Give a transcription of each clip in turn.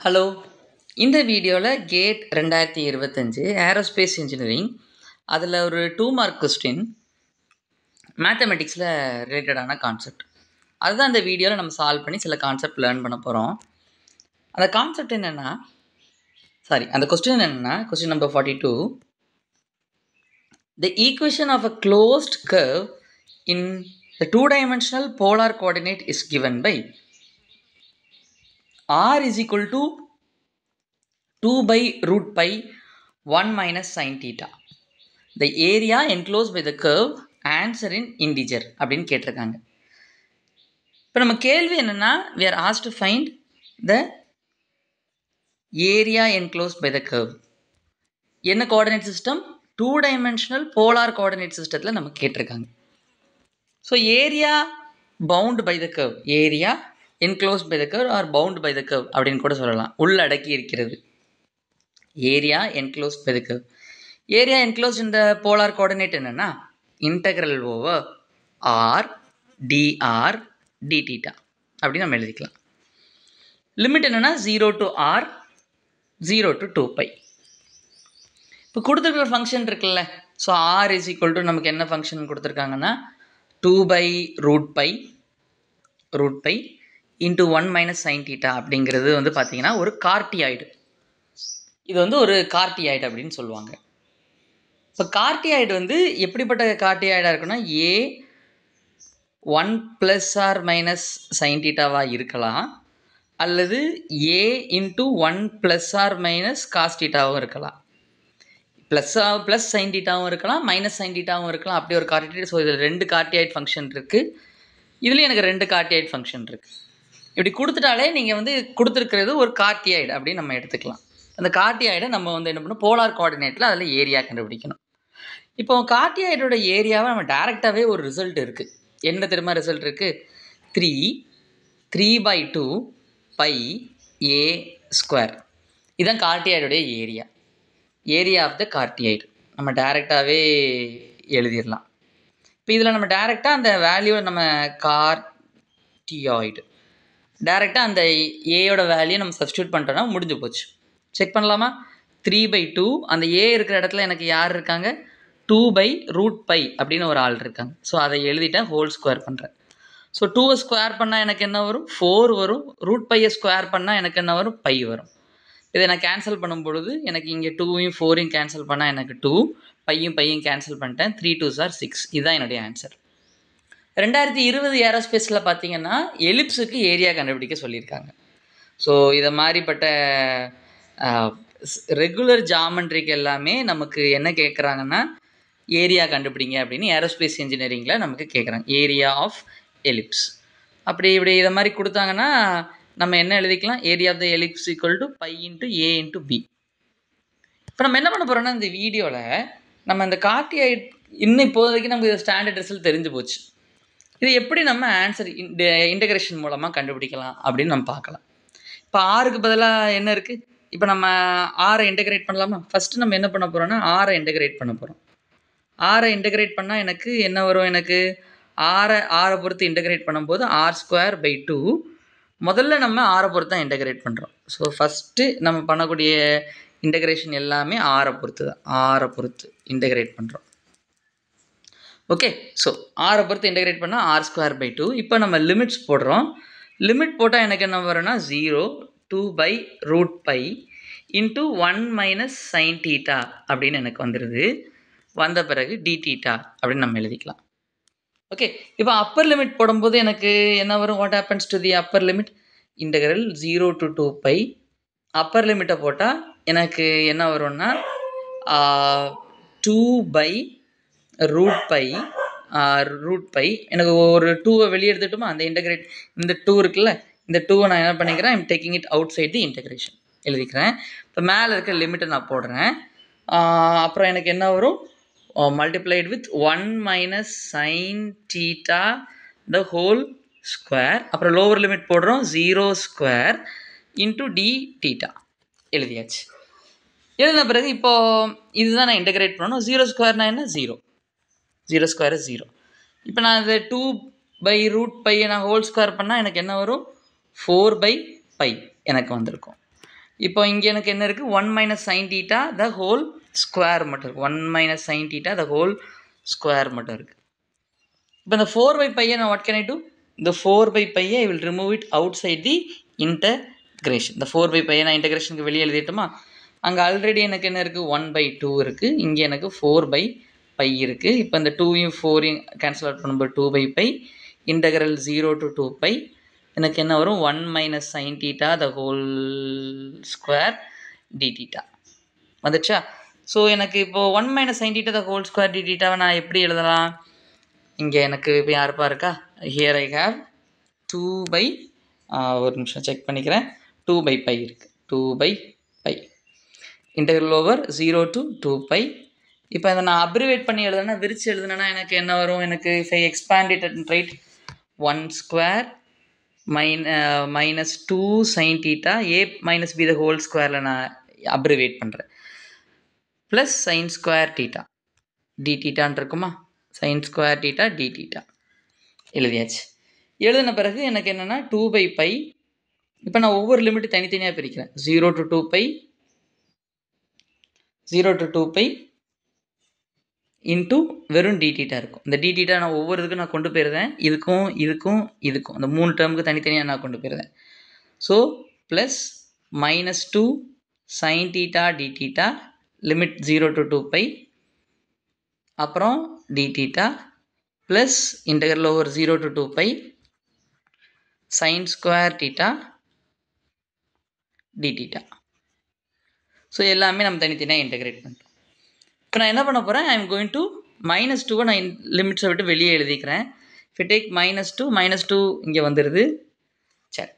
Hello, இந்த வீடியோவில் gate 2025 aerospace engineering அதில் ஒரு 2 மார்க் கொஸ்டின் மேத்தமெட்டிக்ஸில் ரிலேட்டடான கான்செப்ட். அதுதான் இந்த வீடியோவில் நம்ம சால்வ் பண்ணி சில கான்செப்ட் லேர்ன் பண்ண போகிறோம். அந்த கான்செப்ட் என்னென்னா அந்த கொஸ்டின் என்னென்னா question number 42. The equation of a closed curve in the two-dimensional polar coordinate is given by r is equal to 2 by root pi 1 minus sin theta. The area enclosed by the curve answer in integer அப்படின்னு கேட்டிருக்காங்க. இப்போ நம்ம கேள்வி என்னென்னா we are asked to find the area enclosed by the curve. என்ன coordinate system? 2-dimensional polar coordinate சிஸ்டத்தில் நம்ம கேட்டிருக்காங்க. So area bound by the curve, area enclosed by the curve or bound by the curve அப்படின்னு கூட சொல்லலாம். உள்ளடக்கி இருக்கிறது. Area enclosed by the curve. Area enclosed இந்த போலார் கோஆர்டினேட் என்னென்னா integral over r d r d theta அப்படின்னு நம்ம எழுதிக்கலாம். லிமிட் என்னென்னா 0 to r 0 to 2π. இப்போ கொடுத்துருக்கிற ஃபங்க்ஷன் இருக்குல்ல, so r is equal to நமக்கு என்ன ஃபங்க்ஷன் கொடுத்துருக்காங்கன்னா 2 by root pi into 1 minus sin theta அப்படிங்கிறது வந்து பார்த்தீங்கன்னா ஒரு கார்டியாய்டு. இது வந்து ஒரு கார்டியாய்டு அப்படின்னு சொல்லுவாங்க. இப்போ கார்டியாய்டு வந்து எப்படிப்பட்ட கார்டியாய்டாக இருக்குன்னா a 1 plus r minus sine தீட்டாவாக இருக்கலாம், அல்லது a into 1 plus r minus cos தீட்டாவும் இருக்கலாம். ப்ளஸ் சைன் தீட்டாவும் இருக்கலாம், மைனஸ் சைன் தீட்டாவும் இருக்கலாம். அப்படி ஒரு கார்டியாய்டு. ஸோ இதில் 2 கார்டியாய்டு ஃபங்க்ஷன் இருக்குது. இதுலேயும் எனக்கு 2 கார்டியாய்டு ஃபங்க்ஷன் இருக்குது. இப்படி கொடுத்துட்டாலே நீங்கள் வந்து கொடுத்துருக்கிறது ஒரு கார்டியாய்டு அப்படின்னு நம்ம எடுத்துக்கலாம். அந்த கார்டியாய்டை நம்ம வந்து என்ன பண்ணணும், போலார் கோஆர்டினேட்டில் அதில் ஏரியா கண்டுபிடிக்கணும். இப்போ கார்டியாய்டோட ஏரியாவை நம்ம டேரெக்டாகவே ஒரு ரிசல்ட் இருக்குது. என்ன தெரியுமா ரிசல்ட் இருக்குது? 3/2 பை ஏ ஸ்கொயர். இதுதான் கார்டியாய்டோடைய area. Area of the cardioid நம்ம டேரெக்டாகவே எழுதிடலாம். இப்போ இதில் நம்ம டேரெக்டாக அந்த வேல்யூவை நம்ம கார்டியாய்டு டேரெக்டாக அந்த ஏயோட வேல்யூ நம்ம சப்ஸ்டியூட் பண்ணிட்டோன்னா முடிஞ்சு போச்சு. செக் பண்ணலாமா? 3/2 அந்த ஏ இருக்கிற இடத்துல எனக்கு யார் இருக்காங்க? 2 by root pi அப்படின்னு ஒரு ஆள் இருக்காங்க. ஸோ அதை எழுதிட்டேன், ஹோல் ஸ்கொயர் பண்ணுறேன். ஸோ 2 ஸ்கொயர் பண்ணால் எனக்கு என்ன வரும்? 4 வரும். ரூட் பையை ஸ்கொயர் பண்ணால் எனக்கு என்ன வரும்? பை வரும். இதை நான் கேன்சல் பண்ணும் பொழுது எனக்கு இங்கே 2யும் 4யும் கேன்சல் பண்ணால் எனக்கு 2, பையும் கேன்சல் பண்ணிட்டேன். 3 2s are 6. இதுதான் என்னுடைய ஆன்சர். 2020 ஏரோஸ்பேஸில் பார்த்தீங்கன்னா எலிப்ஸுக்கு ஏரியா கண்டுபிடிக்க சொல்லியிருக்காங்க. ஸோ இதை மாதிரிப்பட்ட ரெகுலர் ஜாமெண்ட்ரிக்கு எல்லாமே நமக்கு என்ன கேட்குறாங்கன்னா ஏரியா கண்டுபிடிங்க அப்படின்னு ஏரோஸ்பேஸ் இன்ஜினியரிங்கில் நமக்கு கேட்குறாங்க. Area of ellipse. அப்படி இதை மாதிரி கொடுத்தாங்கன்னா நம்ம என்ன எழுதிக்கலாம்? Area of the ellipse equal to pi into a into b. இப்போ நம்ம என்ன பண்ண போகிறோம்னா இந்த வீடியோவில் நம்ம இந்த கார்டியாய்டு இன்னும் இப்போதைக்கு நமக்கு இது ஸ்டாண்டர்ட் ரிசல்ட் தெரிஞ்சு போச்சு. இது எப்படி நம்ம ஆன்சர் இன்டகிரேஷன் மூலமாக கண்டுபிடிக்கலாம் அப்படின்னு நம்ம பார்க்கலாம். இப்போ ஆருக்கு பதிலாக என்ன இருக்குது? இப்போ நம்ம ஆரை இன்டகிரேட் பண்ணலாமா? ஃபஸ்ட்டு நம்ம என்ன பண்ண போகிறோம்னா ஆரை இன்டகிரேட் பண்ண போகிறோம். ஆரை இன்டகிரேட் பண்ணால் எனக்கு என்ன வரும்? எனக்கு ஆரை பொறுத்து இன்டகிரேட் பண்ணும்போது r²/2. முதல்ல நம்ம ஆரை பொறுத்து தான் இன்டகிரேட் பண்ணுறோம். ஸோ ஃபஸ்ட்டு நம்ம பண்ணக்கூடிய இன்டகிரேஷன் எல்லாமே ஆரை பொறுத்து தான். ஆரை பொறுத்து இன்டகிரேட் பண்ணுறோம். ஓகே, ஸோ ஆரை பொறுத்து இன்டகிரேட் பண்ணால் r²/2. இப்போ நம்ம லிமிட்ஸ் போடுறோம். லிமிட் போட்டால் எனக்கு என்ன வரும்னா 0 2 by root pi into 1 minus sin theta அப்படின்னு எனக்கு வந்துடுது. வந்த பிறகு dθ அப்படின்னு நம்ம எழுதிக்கலாம். ஓகே, இப்போ அப்பர் லிமிட் போடும்போது எனக்கு என்ன வரும்? What happens to the upper limit? Integral 0 to 2π. Upper லிமிட்டை போட்டால் எனக்கு என்ன வரும்னா 2 by root pi. எனக்கு ஒரு 2வை வெளியே எடுத்துட்டோமா? அந்த இன்டகிரேட் இந்த 2 இருக்குல்ல, இந்த 2வை நான் என்ன பண்ணிக்கிறேன்? I'm taking it outside the integration எழுதிக்கிறேன். இப்போ மேலே இருக்கிற லிமிட்டை நான் போடுறேன். அப்புறம் எனக்கு என்ன வரும்? Multiplied with 1 minus sin theta the whole square. அப்புறம் லோவர் லிமிட் போடுறோம் 0 square into dθ எழுதியாச்சு. எழுதின பிறகு இப்போது இதுதான் நான் இன்டகிரேட் பண்ணணும். 0 ஸ்கொயர்னா என்ன? 0 ஸ்கொயர் 0. இப்போ நான் இந்த 2 by root pi நான் ஹோல் ஸ்கொயர் பண்ணால் எனக்கு என்ன வரும்? 4/π எனக்கு வந்திருக்கும். இப்போ இங்கே எனக்கு என்ன இருக்குது, 1 minus sine theta the whole square மட்டும் இருக்குது. 1 minus sine theta the whole square மட்டும் இருக்குது. இப்போ இந்த 4/π நான் வாட் கேன் ஐ டூ, இந்த 4/π I will remove it outside the integration. இந்த 4/π நான் இன்டகிரேஷனுக்கு வெளியே எழுதிட்டோமா, அங்கே ஆல்ரெடி எனக்கு என்ன இருக்குது, 1/2 இருக்குது, இங்கே எனக்கு 4/π இருக்குது. இப்போ இந்த 2யும் 4யும் கேன்சல் அவுட் பண்ணும்போது 2/π இன்டகரல் 0 to 2π எனக்கு என்ன வரும், 1 minus sine theta the whole square d theta வந்துச்சா. ஸோ எனக்கு இப்போது 1 minus sine theta the whole square d தீட்டாவை நான் எப்படி எழுதலாம், இங்கே எனக்கு இப்போ யாருப்பா இருக்கா, ஹியர் ஐ ஹாவ் 2/, ஒரு நிமிஷம் செக் பண்ணிக்கிறேன், 2/π இருக்குது, 2/π இன்டெக்ரல் ஓவர் 0 to 2π. இப்போ இதை நான் அப்ரிவேட் பண்ணி எழுதுனா, விரிச்சு எழுதுனா எனக்கு என்ன வரும், எனக்கு சை expand it and write 1 square minus 2 sine theta a minus b the whole ஸ்கொயரில் நான் அப்ரிவேட் பண்ணுறேன், plus sine square theta d தீட்டான் இருக்குமா, sine square theta d theta எழுதியாச்சு. எழுதின பிறகு எனக்கு என்னென்னா 2/π. இப்போ நான் ஒவ்வொரு லிமிட்டு தனித்தனியாக பிரிக்கிறேன், 0 to 2π, 0 to 2π இன்ட்டு வெறும் டி தீட்டா இருக்கும். இந்த டி தீட்டா நான் ஒவ்வொரு இதுக்கும் நான் கொண்டு போயிருந்தேன், இதுக்கும் இதுக்கும் இதுக்கும் அந்த 3 டேர்முக்கு தனித்தனியாக நான் கொண்டு போயிருந்தேன். So plus minus 2 sine theta d theta limit 0 to 2π, அப்புறம் d theta plus integral over 0 to 2π sine square theta d theta. So எல்லாமே நம்ம தனித்தனியாக இன்டெகிரேட் பண்ணிட்டோம். இப்போ நான் என்ன பண்ண போகிறேன், ஐ எம் கோயிங் டு -2 நான் லிமிட்ஸை விட்டு வெளியே எழுதிக்கிறேன். இஃப் யூ டேக் -2 இங்கே வந்துடுது. சரி,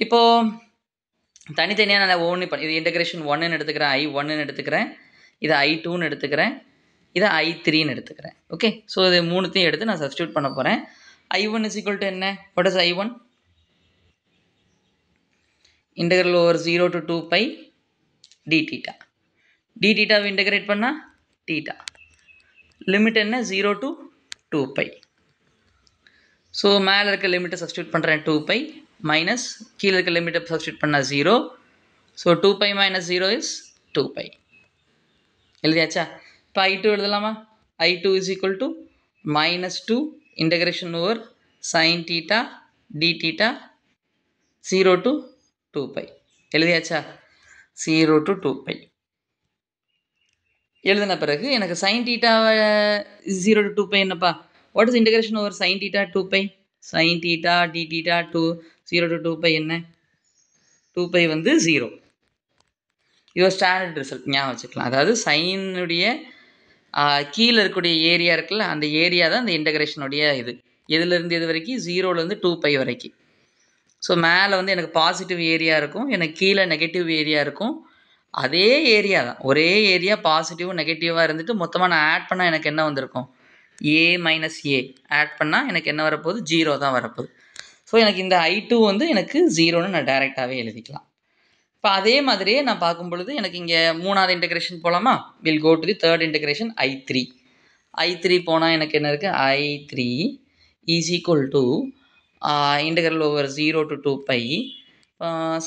இப்போது தனித்தனியாக நான் ஒவ்வொன்று பண்ணி, இது இன்டெகிரேஷன் 1ன்னு எடுத்துக்கிறேன், I1ன்னு எடுத்துக்கிறேன், இதை I2ன்னு எடுத்துக்கிறேன், இதை I3ன்னு எடுத்துக்கிறேன். ஓகே, ஸோ இது மூணுத்தையும் எடுத்து நான் சப்ஸ்டியூட் பண்ண போகிறேன். I1 இஸ் ஈக்குவல் டு என்ன, what is I1, integral over 0 to 2π d theta. D தீட்டாவை இன்டெகிரேட் பண்ணால் தீட்டா, லிமிட் என்ன 0 to 2π. ஸோ மேலே இருக்க லிமிட்டை சப்ஸ்டியூட் பண்ணுறேன் 2π மைனஸ் கீழே இருக்க லிமிட்டை சப்ஸ்டியூட் பண்ணால் 0. So 2π minus 0 is 2π. எழுதியாச்சா. இப்போ I2 எழுதலாமா, I2 is equal to -2 integration over sine theta d theta 0 to 2π. எழுதியாச்சா, 0 to 2π எழுதின பிறகு எனக்கு சைன் தீட்டாவை 0 to 2π என்னப்பா, what is integration over sine theta 2π, sine theta d theta 0 to 2π என்ன, 2π வந்து 0. இது ஒரு ஸ்டாண்டர்ட் ரிசல்ட் ஞாபகம் வச்சுக்கலாம். அதாவது சைனுடைய கீழே இருக்கக்கூடிய ஏரியா இருக்குல்ல, அந்த ஏரியா தான் இந்த இன்டெகிரேஷனுடைய இது, எதுலேருந்து எது வரைக்கும், 0லேருந்து 2π வரைக்கும். ஸோ மேலே வந்து எனக்கு பாசிட்டிவ் ஏரியா இருக்கும், எனக்கு கீழே நெகட்டிவ் ஏரியா இருக்கும். அதே ஏரியா தான், ஒரே ஏரியா பாசிட்டிவும் நெகட்டிவாக இருந்துட்டு மொத்தமாக நான் ஆட் பண்ணால் எனக்கு என்ன வந்திருக்கும், a மைனஸ் a ஆட் பண்ணால் எனக்கு என்ன வரப்போகுது, 0 தான் வரப்போகுது. ஸோ எனக்கு இந்த I2 வந்து எனக்கு 0ன்னு நான் டைரெக்டாகவே எழுதிக்கலாம். இப்போ அதே மாதிரியே நான் பார்க்கும் பொழுது எனக்கு இங்கே மூணாவது இன்டெகிரேஷன் போகலாமா, will go to the third integration I3 போனால் எனக்கு என்ன இருக்குது, I3 is equal to integral over 0 to 2π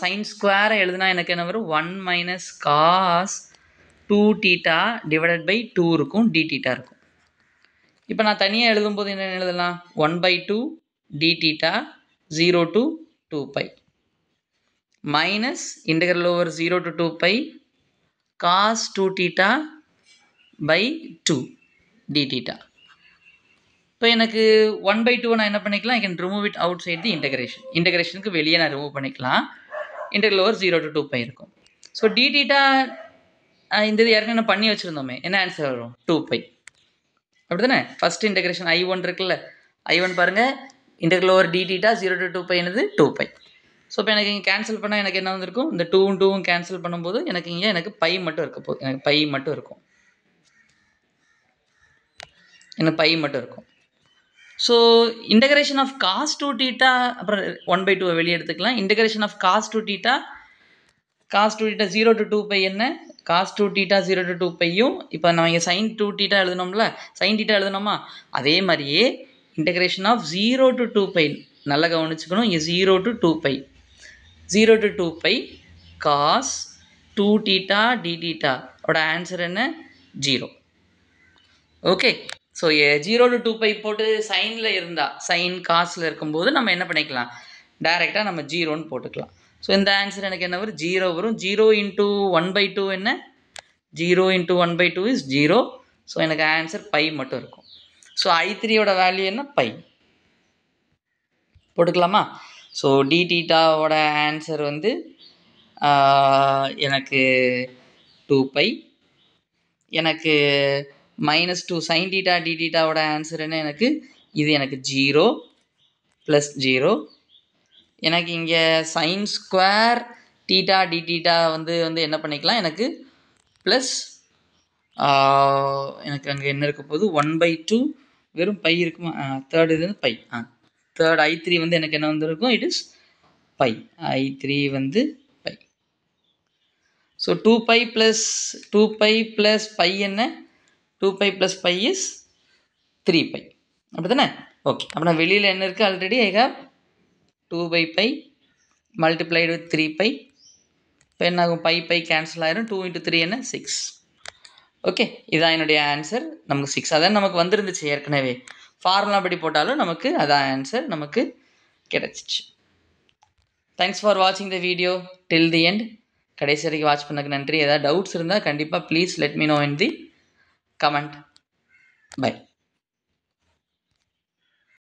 sine ஸ்கொயரை எழுதுனா எனக்கு என்ன வரும், 1 minus cos 2 theta divided by 2 இருக்கும், டி தீட்டா இருக்கும். இப்போ நான் தனியாக எழுதும்போது என்ன எழுதலாம், 1/2 d theta 0 to 2π minus integral over 0 to 2π cos 2 theta by 2 d theta. இப்போ எனக்கு 1/2 நான் என்ன பண்ணிக்கலாம், I can remove it outside the integration. இன்டெகிரேஷனுக்கு வெளியே நான் ரிமூவ் பண்ணிக்கலாம். இன்டெகிரல் ஓவர் 0 to 2π இருக்கும். ஸோ டி தீட்டா இந்த இது ஏற்கனவே பண்ணி வச்சுருந்தோமே, என்ன ஆன்சர் வரும், 2π. அப்படி தானே, ஃபஸ்ட் இன்டெகிரேஷன் I1 இருக்குல்ல, I1 பாருங்கள், integral over d theta 0 to 2π என்னது 2π. ஸோ இப்போ எனக்கு இங்கே கேன்சல் பண்ணால் எனக்கு என்ன வந்திருக்கும், இந்த 2ம் 2ம் கேன்சல் பண்ணும்போது எனக்கு இங்கே எனக்கு பை மட்டும் இருக்க போகுது, எனக்கு பை மட்டும் இருக்கும், எனக்கு பை மட்டும் இருக்கும். So integration of cos 2 theta, அப்புறம் 1/2 வெளியே எடுத்துக்கலாம். Integration of cos 2 theta 0 to 2π என்ன, காஸ் 2 தீட்டா 0 to 2πயும் இப்போ நம்ம இங்கே சைன் 2 தீட்டா எழுதணும்ல, சைன் தீட்டா எழுதணுமா, அதே மாதிரியே இன்டெகிரேஷன் ஆஃப் 0 to 2π நல்லா கவனிச்சுக்கணும். இங்கே 0 to 2π cos 2 theta d theta ஓட ஆன்சர் என்ன 0. ஓகே, ஸோ 0 to 2 பை போட்டு சைனில் இருந்தால் சைன் காசில் இருக்கும்போது நம்ம என்ன பண்ணிக்கலாம், டைரெக்டாக நம்ம 0ன்னு போட்டுக்கலாம். ஸோ இந்த ஆன்சர் எனக்கு என்ன வரும், 0 வரும். 0 இன்ட்டு 1/2 என்ன, 0 இன்ட்டு 1/2 இஸ் 0. ஸோ எனக்கு ஆன்சர் பை மட்டும் இருக்கும். ஸோ I3யோட வேல்யூ என்ன, பை போட்டுக்கலாமா. ஸோ டி டீட்டாவோட ஆன்சர் வந்து எனக்கு 2 பை. எனக்கு -2 sin theta d thetaவோட ஆன்சர் என்ன, எனக்கு இது எனக்கு 0 + 0. எனக்கு இங்கே sin square theta d theta வந்து என்ன பண்ணிக்கலாம், எனக்கு ப்ளஸ் எனக்கு அங்கே என்ன இருக்க போகுது, 1/2 வெறும் பை இருக்குமா, தேர்ட் இது பை. தேர்ட் I3 வந்து எனக்கு என்ன வந்துருக்கும், இட் இஸ் பை. I3 வந்து பை. ஸோ 2π + பை என்ன, 2π + பை இஸ் 3π, அப்படி தானே. ஓகே, அப்போ நான் வெளியில் என்ன இருக்குது, already I have 2/π multiplied with 3π. இப்போ என்ன ஆகும், பை கேன்சல் ஆயிரும். 2 × 3 என்ன, 6. ஓகே, இதுதான் என்னுடைய ஆன்சர். நமக்கு 6 அதான் நமக்கு வந்துருந்துச்சு ஏற்கனவே. ஃபார்முலா படி போட்டாலும் நமக்கு அதான் ஆன்சர் நமக்கு கிடச்சிச்சு. தேங்க்ஸ் ஃபார் வாட்சிங் the video till the end. கடைசி வரைக்கும் வாட்ச் பண்ணக்கு நன்றி. ஏதாவது டவுட்ஸ் இருந்தால் கண்டிப்பாக please let me know in the comment. By.